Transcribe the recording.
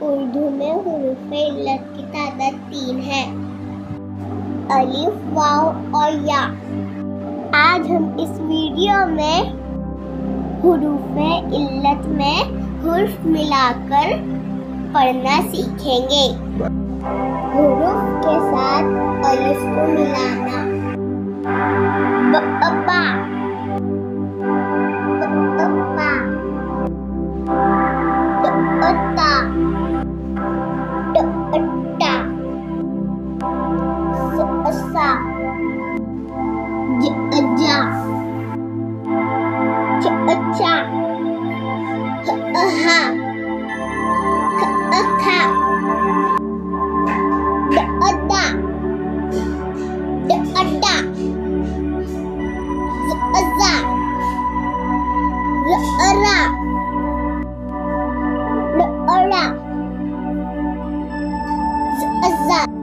उर्दू में हुरूफ़े इल्लत की तादाद 3 है, अलिफ, वाव और या। आज हम इस वीडियो में हुरूफ़े इल्लत में हुर्फ मिलाकर पढ़ना सीखेंगे। हुरूफ के साथ अलिफ को मिलाना। बअबा, बअबा, दअता, दअट्टा, सअसा, जअजा, चअचा, हअहा, खअखा, दअदा, दअडा, ज़अज़ा, रअरा, रअरा, ज़अज़ा।